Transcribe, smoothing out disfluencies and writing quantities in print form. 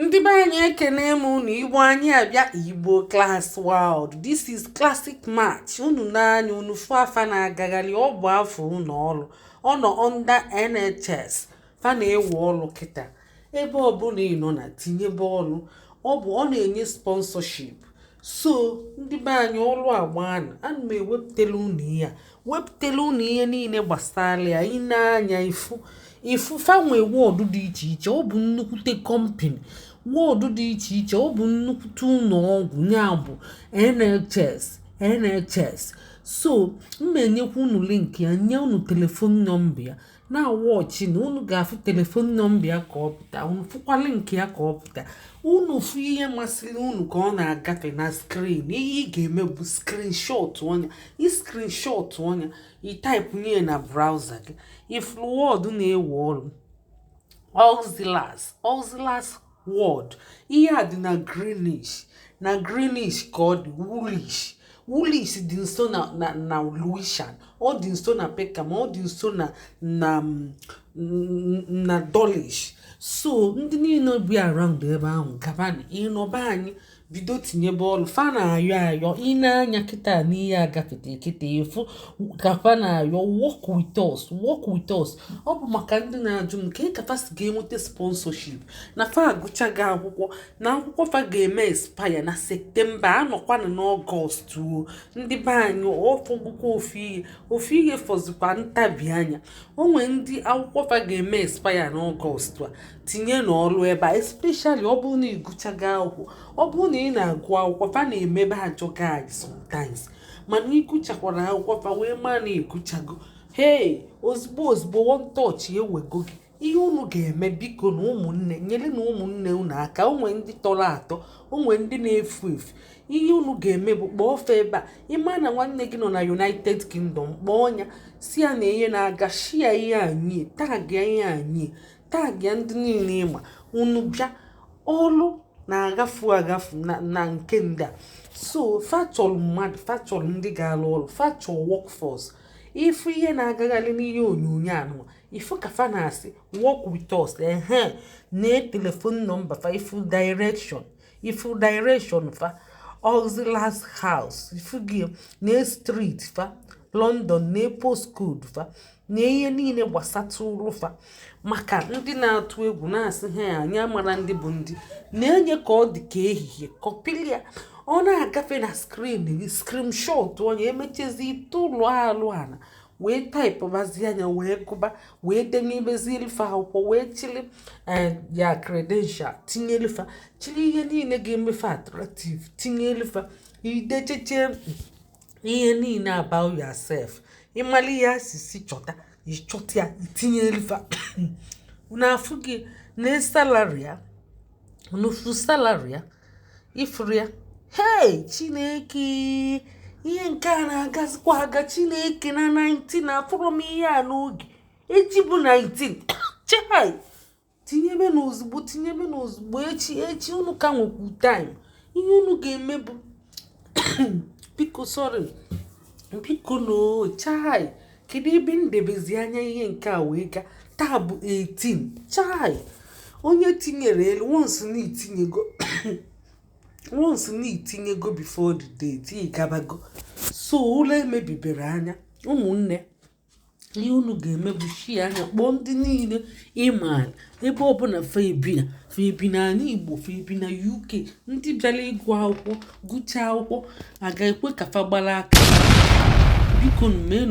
Ndị be anyị ekene m unu Igbo anyị abịa Igbo Class World. This is classic match. Unu n'anya unu fụ afa na-agagharị ọ bụ afọ unu ọrụ. Ọ nọ under NHS. Fa na-ewe ọrụ kịta. Ebe ọbụla ị nọ na tinye bọọlụ. Ọ na-enye sponsorship. So ndị be anyị ọrụ agbanụ. Ana m ewepụtela unu ihe. Wepụtela unu ihe niile gbasara ya. Ị na-anya ifu fanwe wọdụ dị iche iche. Ọ bụ nnukwute company. Wọdụ dị iche iche. Ọ bụ nnukwute ụlọ ọgwụ ya bụ NHS. So mmenyekwa unu link ya, nye unu telefon nọmba ya na wọchị na unu ga-afụ telefon nọmba ya ka ọ pụta. Unu fụkwa link ya ka ọ pụta. Unu fụ ihe masịrị unu ka ọ na-agafe na screen. Ihe ị ga-eme bụ screenshot onye. Screenshot onye. I type nye na browser gị. If word na-ewe ọrụ. Auxiliars word. Ihe a dị na greenish. Na greenish ka ọ dị woolish. Woolish dị nso na Louisian. Ọ dị nso na Peckham. Ọ dị nso na Dulwich. So ndị niile bi around ebe ahụ gabana ịnọba anyị bido tinye bọọlụ. Fa na-ayọ ị na-anya kịta n'ihe agafete kịta efu ka fa na-ayọ work with us. Ọ bụ maka ndị na-ajụ m ka kafa si ga-enweta sponsorship na fa agụchaghị akwụkwọ na akwụkwọ fa ga-eme expire na Septemba anọkwana n'Ọgọst. Ndị be anyị ọfọgbukwa ofu ihe fọzikwa ntabi anya. Onwe ndị akwụkwọ fa ga-eme expire n'Ọgọst a tinye n'ọrụ ebe a, especially ọ bụrụ na ị gụchaghị akwụkwọ. Ọ bụrụ na ị na-agụ akwụkwọ fa na-emebe ajọ guide sometimes, mana ịgụchakwara akwụkwọ fa wee maa na ịgụchago ozugbo one touch ewego gị. Ihe unu ga-eme biko na ụmụnne nyere na ụmụnne unu aka. Onwe ndị tọrọ atọ, onwe ndị na-efu efu. Ihe unu ga-eme bụ kpọọ ofe ebe a. Ịma na nwanne gị nọ na United Kingdom, kpọọ ọnya si ya na ihe na-aga, shia ihe anyị, tag ya ihe anyị, tag ya ndị niile ịma. Unu bịa ọrụ na-agafu na nke ndị a. So fachọrọ mmadụ, fachọrọ ndị ga-alụ ọrụ, fachọrọ workforce. Ifu ihe na-agagharị n'ihe onyonyo anụ, ifu ka fa na-asị work with us. Na telefon nọmba fa, ifu direction fa Auxiliars House, ifu gị na street fa London, na postcode fa na ihe niile gbasata ụlọ fa. Maka ndị na-atụ egwu na-asị anyị amara ndị bụ ndị na-enye ka ọ dị ka ehihie kọpilia. Ọ na-agafe na screenshot onye emechezi itoolu alụ ana wee type bazi anya wee gụba wee denye ibezi ilifa akwụkwọ wee chili ya credential tinye ilifa chili ihe niile ga-emefe attractive tinye ilifa idecheche ihe niile about yourself. Ịmali ya asịsị chọta ịchọta ya itinye ilifa. N'afụ gị na salary ya n'ofu salary ya ifuru ya. Chineke, ihe nke a na-agazikwa aga. Chineke na 19 afụrụ m ihe a n'oge echi bụ 19. Chai, tinyebe n'ozugbo echi unu ka nwekwu time. Ihe unu ga-eme bụ biko no chai, kedu ebe ndebezi anya ihe nke a wee ga. Taa bụ 18. Chai, onye tinyere elu once na itinyego before the date ị gabago. So ụlọ emebibere anya. Ụmụnne, ihe unu ga-eme bụ shie anya kpọọ ndị niile ịmaala ebe ọbụla febina anyị Igbo, febina UK, ndị bịara ịgụ akwụkwọ gụchaa akwụkwọ aga ekwe ka fa gbara aka. Biko nu mee